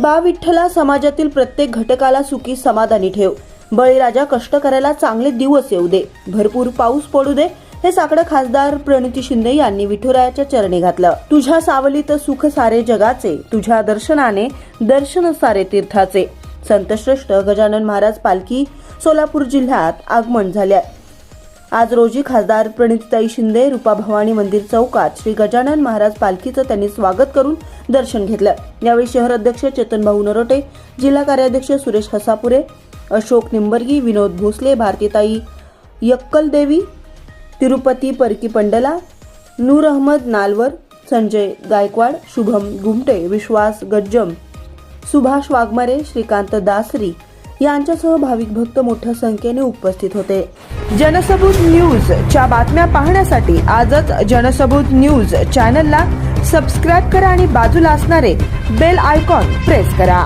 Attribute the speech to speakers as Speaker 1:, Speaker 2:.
Speaker 1: बा विठ्ठला समाजातील प्रत्येक घटकाला सुखी समाधानी ठेव. बळीराजा कष्ट करायला चांगले दिवस येऊ दे. भरपूर पाऊस पडू दे. हे साकडं खासदार प्रणिती शिंदे यांनी विठुरायाच्या चरणी घातलं. तुझ्या सावलीत सुख सारे जगाचे, तुझ्या दर्शनाने दर्शन सारे तीर्थाचे. संतश्रेष्ठ गजानन महाराज पालखी सोलापूर जिल्ह्यात आगमन झाले. आज रोजी खासदार प्रणितीताई शिंदे रूपाभवानी मंदिर चौकात श्री गजानन महाराज पालखीचं त्यांनी स्वागत करून दर्शन घेतलं. यावेळी शहर अध्यक्ष चेतनभाऊ नरोटे, जिल्हा कार्याध्यक्ष सुरेश हसापुरे, अशोक निंबर्गी, विनोद भोसले, भारतीताई यक्कलदेवी, तिरुपती परकी पंडला, नूर अहमद नालवर, संजय गायकवाड, शुभम गुमटे, विश्वास गज्जम, सुभाष वाघमारे, श्रीकांत दासरी यांच्यासह भाविक भक्त मोठ्या संख्येने उपस्थित होते. जनसबूत न्यूज च्या बातम्या पाहण्यासाठी आजच जनसबूत न्यूज चॅनलला सबस्क्राईब करा आणि बाजूला असणारे बेल आयकॉन प्रेस करा.